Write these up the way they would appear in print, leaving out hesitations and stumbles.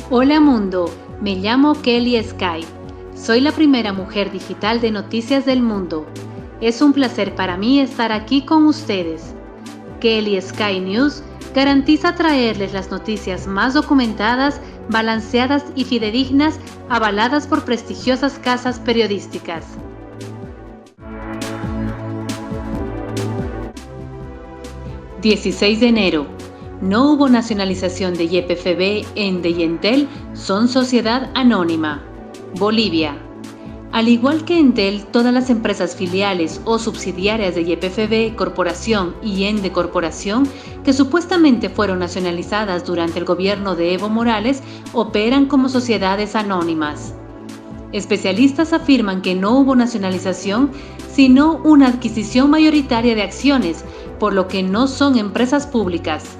Hola mundo, me llamo Kelly Sky. Soy la primera mujer digital de Noticias del Mundo. Es un placer para mí estar aquí con ustedes. Kelly Sky News garantiza traerles las noticias más documentadas, balanceadas y fidedignas, avaladas por prestigiosas casas periodísticas. ...16 de enero... No hubo nacionalización de YPFB, Ende y Entel, son sociedad anónima. Bolivia. Al igual que Entel, todas las empresas filiales o subsidiarias de YPFB Corporación y Ende Corporación, que supuestamente fueron nacionalizadas durante el gobierno de Evo Morales, operan como sociedades anónimas. Especialistas afirman que no hubo nacionalización, sino una adquisición mayoritaria de acciones, por lo que no son empresas públicas.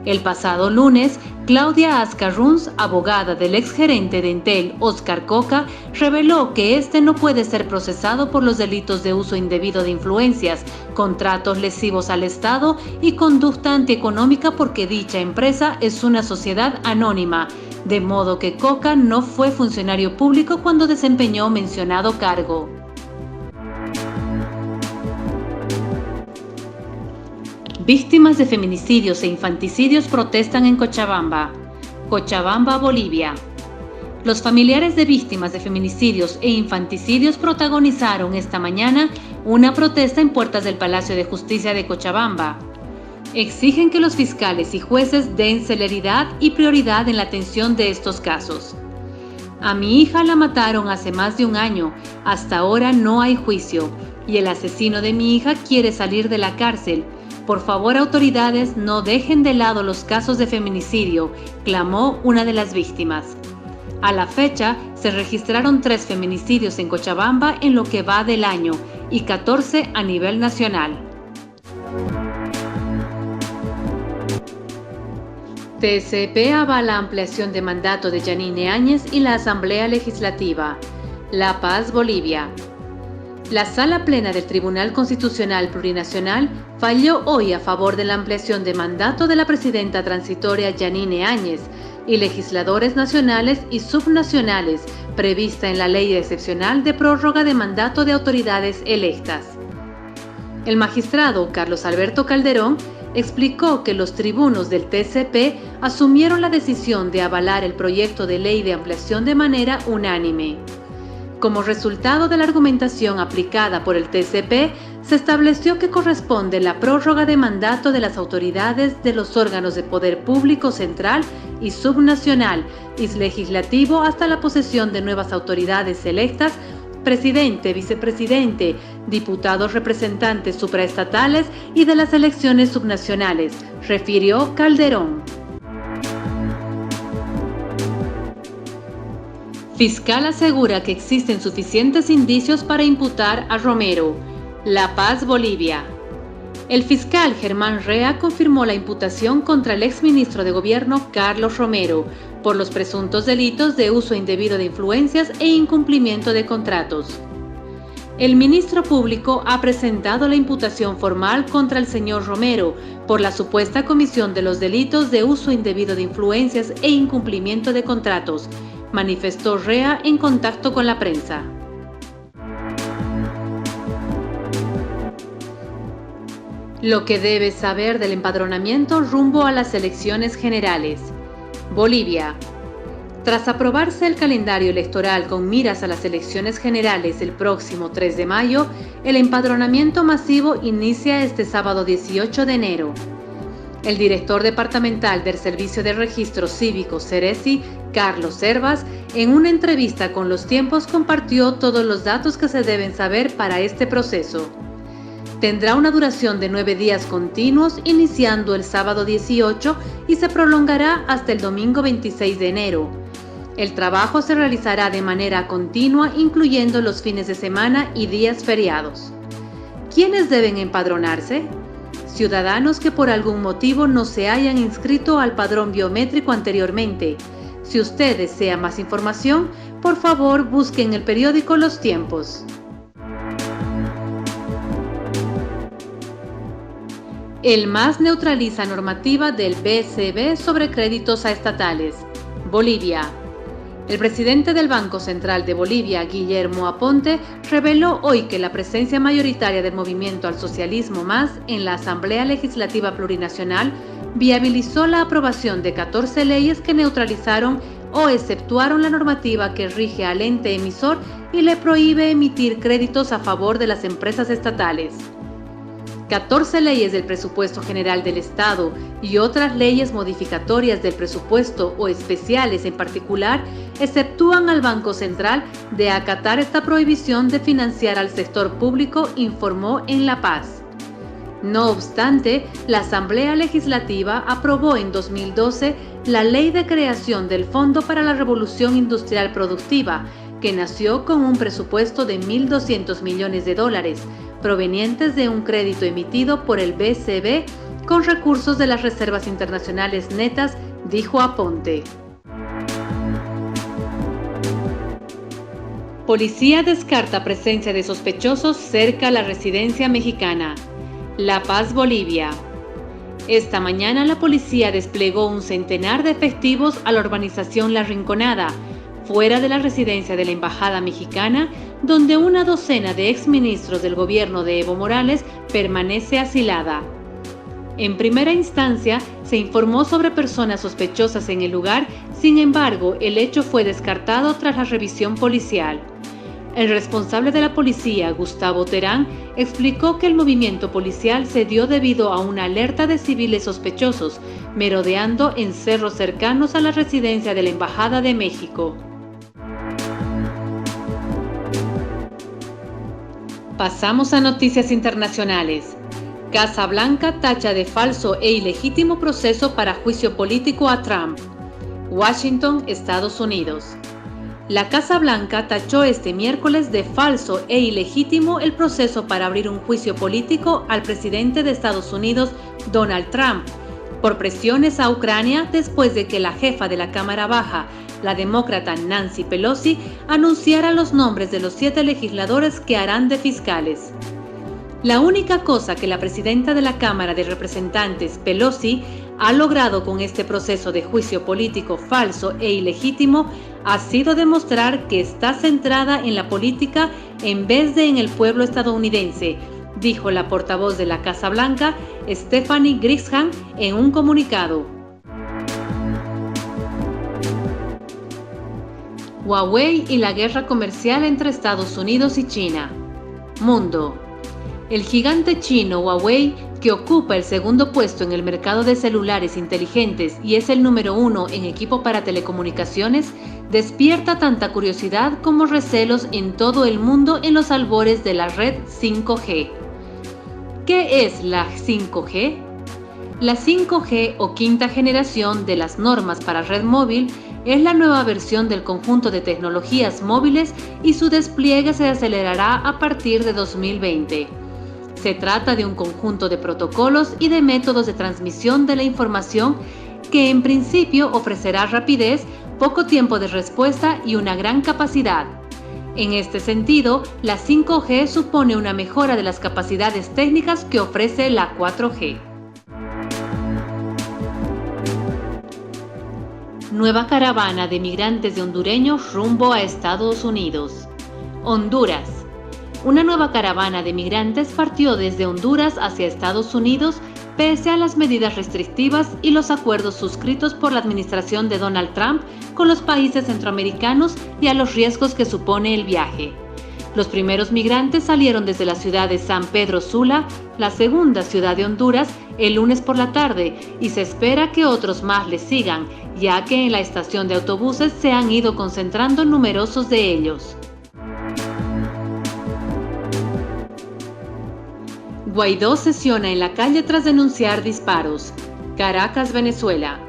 El pasado lunes, Claudia Ascar Runs, abogada del exgerente de Entel, Oscar Coca, reveló que este no puede ser procesado por los delitos de uso indebido de influencias, contratos lesivos al Estado y conducta antieconómica porque dicha empresa es una sociedad anónima, de modo que Coca no fue funcionario público cuando desempeñó mencionado cargo. Víctimas de feminicidios e infanticidios protestan en Cochabamba. Cochabamba, Bolivia. Los familiares de víctimas de feminicidios e infanticidios protagonizaron esta mañana una protesta en puertas del Palacio de Justicia de Cochabamba. Exigen que los fiscales y jueces den celeridad y prioridad en la atención de estos casos. A mi hija la mataron hace más de un año, hasta ahora no hay juicio, y el asesino de mi hija quiere salir de la cárcel. Por favor, autoridades, no dejen de lado los casos de feminicidio, clamó una de las víctimas. A la fecha, se registraron 3 feminicidios en Cochabamba en lo que va del año y 14 a nivel nacional. TSP avala ampliación de mandato de Yanine Áñez y la Asamblea Legislativa. La Paz, Bolivia. La Sala Plena del Tribunal Constitucional Plurinacional falló hoy a favor de la ampliación de mandato de la presidenta transitoria Yanine Áñez y legisladores nacionales y subnacionales prevista en la Ley Excepcional de Prórroga de Mandato de Autoridades Electas. El magistrado Carlos Alberto Calderón explicó que los tribunos del TCP asumieron la decisión de avalar el proyecto de ley de ampliación de manera unánime. Como resultado de la argumentación aplicada por el TCP, se estableció que corresponde la prórroga de mandato de las autoridades de los órganos de poder público central y subnacional y legislativo hasta la posesión de nuevas autoridades electas, presidente, vicepresidente, diputados representantes supraestatales y de las elecciones subnacionales, refirió Calderón. Fiscal asegura que existen suficientes indicios para imputar a Romero. La Paz, Bolivia. El fiscal Germán Rea confirmó la imputación contra el exministro de Gobierno Carlos Romero por los presuntos delitos de uso indebido de influencias e incumplimiento de contratos. El ministro público ha presentado la imputación formal contra el señor Romero por la supuesta comisión de los delitos de uso indebido de influencias e incumplimiento de contratos, manifestó Rea en contacto con la prensa. Lo que debes saber del empadronamiento rumbo a las elecciones generales. Bolivia. Tras aprobarse el calendario electoral con miras a las elecciones generales el próximo 3 de mayo, el empadronamiento masivo inicia este sábado 18 de enero. El director departamental del Servicio de Registro Cívico Ceresi, Carlos Servas, en una entrevista con Los Tiempos compartió todos los datos que se deben saber para este proceso. Tendrá una duración de 9 días continuos iniciando el sábado 18 y se prolongará hasta el domingo 26 de enero. El trabajo se realizará de manera continua incluyendo los fines de semana y días feriados. ¿Quiénes deben empadronarse? Ciudadanos que por algún motivo no se hayan inscrito al padrón biométrico anteriormente. Si usted desea más información, por favor busquen el periódico Los Tiempos. El MAS neutraliza normativa del BCB sobre créditos a estatales. Bolivia. El presidente del Banco Central de Bolivia, Guillermo Aponte, reveló hoy que la presencia mayoritaria del Movimiento al Socialismo MAS en la Asamblea Legislativa Plurinacional viabilizó la aprobación de 14 leyes que neutralizaron o exceptuaron la normativa que rige al ente emisor y le prohíbe emitir créditos a favor de las empresas estatales. 14 leyes del Presupuesto General del Estado y otras leyes modificatorias del presupuesto o especiales en particular exceptúan al Banco Central de acatar esta prohibición de financiar al sector público, informó en La Paz. No obstante, la Asamblea Legislativa aprobó en 2012 la Ley de Creación del Fondo para la Revolución Industrial Productiva, que nació con un presupuesto de $1.200 millones provenientes de un crédito emitido por el BCB con recursos de las reservas internacionales netas, dijo Aponte. Policía descarta presencia de sospechosos cerca a la residencia mexicana. La Paz, Bolivia. Esta mañana la policía desplegó un centenar de efectivos a la urbanización La Rinconada, fuera de la residencia de la Embajada Mexicana, donde una docena de exministros del gobierno de Evo Morales permanece asilada. En primera instancia, se informó sobre personas sospechosas en el lugar, sin embargo, el hecho fue descartado tras la revisión policial. El responsable de la policía, Gustavo Terán, explicó que el movimiento policial se dio debido a una alerta de civiles sospechosos, merodeando en cerros cercanos a la residencia de la Embajada de México. Pasamos a noticias internacionales. Casa Blanca tacha de falso e ilegítimo proceso para juicio político a Trump. Washington, Estados Unidos. La Casa Blanca tachó este miércoles de falso e ilegítimo el proceso para abrir un juicio político al presidente de Estados Unidos, Donald Trump, por presiones a Ucrania después de que la jefa de la Cámara Baja, la demócrata Nancy Pelosi, anunciara los nombres de los 7 legisladores que harán de fiscales. La única cosa que la presidenta de la Cámara de Representantes, Pelosi, ha logrado con este proceso de juicio político falso e ilegítimo ha sido demostrar que está centrada en la política en vez de en el pueblo estadounidense, dijo la portavoz de la Casa Blanca, Stephanie Grisham, en un comunicado. Huawei y la guerra comercial entre Estados Unidos y China. Mundo. El gigante chino Huawei, que ocupa el segundo puesto en el mercado de celulares inteligentes y es el número 1 en equipo para telecomunicaciones, despierta tanta curiosidad como recelos en todo el mundo en los albores de la red 5G. ¿Qué es la 5G? La 5G o quinta generación de las normas para red móvil es la nueva versión del conjunto de tecnologías móviles y su despliegue se acelerará a partir de 2020. Se trata de un conjunto de protocolos y de métodos de transmisión de la información que en principio ofrecerá rapidez, poco tiempo de respuesta y una gran capacidad. En este sentido, la 5G supone una mejora de las capacidades técnicas que ofrece la 4G. Nueva caravana de migrantes de hondureños rumbo a Estados Unidos. Honduras. Una nueva caravana de migrantes partió desde Honduras hacia Estados Unidos pese a las medidas restrictivas y los acuerdos suscritos por la administración de Donald Trump con los países centroamericanos y a los riesgos que supone el viaje. Los primeros migrantes salieron desde la ciudad de San Pedro Sula, la segunda ciudad de Honduras, el lunes por la tarde, y se espera que otros más les sigan, ya que en la estación de autobuses se han ido concentrando numerosos de ellos. Guaidó sesiona en la calle tras denunciar disparos. Caracas, Venezuela.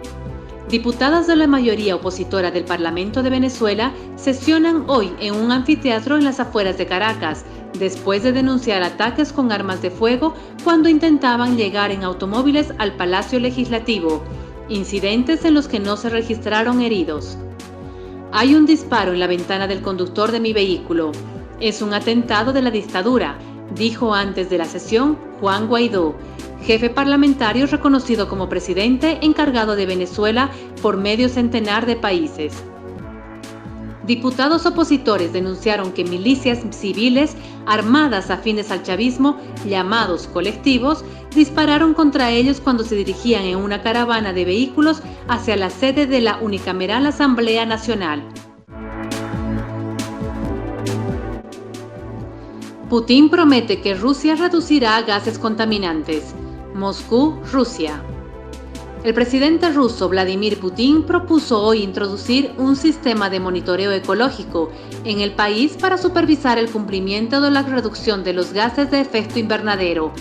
Diputadas de la mayoría opositora del Parlamento de Venezuela sesionan hoy en un anfiteatro en las afueras de Caracas, después de denunciar ataques con armas de fuego cuando intentaban llegar en automóviles al Palacio Legislativo, incidentes en los que no se registraron heridos. Hay un disparo en la ventana del conductor de mi vehículo. Es un atentado de la dictadura, dijo antes de la sesión Juan Guaidó, jefe parlamentario reconocido como presidente encargado de Venezuela por medio centenar de países. Diputados opositores denunciaron que milicias civiles armadas afines al chavismo, llamados colectivos, dispararon contra ellos cuando se dirigían en una caravana de vehículos hacia la sede de la unicameral Asamblea Nacional. Putin promete que Rusia reducirá gases contaminantes. Moscú, Rusia. El presidente ruso Vladimir Putin propuso hoy introducir un sistema de monitoreo ecológico en el país para supervisar el cumplimiento de la reducción de los gases de efecto invernadero,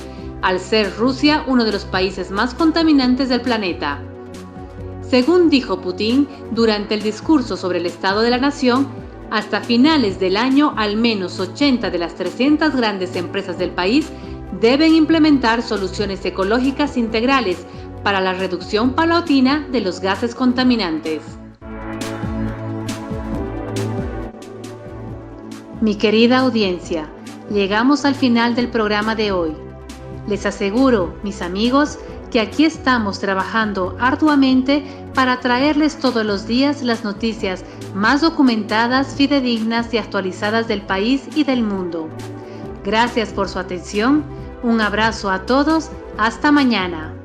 al ser Rusia uno de los países más contaminantes del planeta. Según dijo Putin durante el discurso sobre el estado de la nación, hasta finales del año al menos 80 de las 300 grandes empresas del país deben implementar soluciones ecológicas integrales para la reducción paulatina de los gases contaminantes. Mi querida audiencia, llegamos al final del programa de hoy. Les aseguro, mis amigos, que aquí estamos trabajando arduamente para traerles todos los días las noticias más documentadas, fidedignas y actualizadas del país y del mundo. Gracias por su atención, un abrazo a todos, hasta mañana.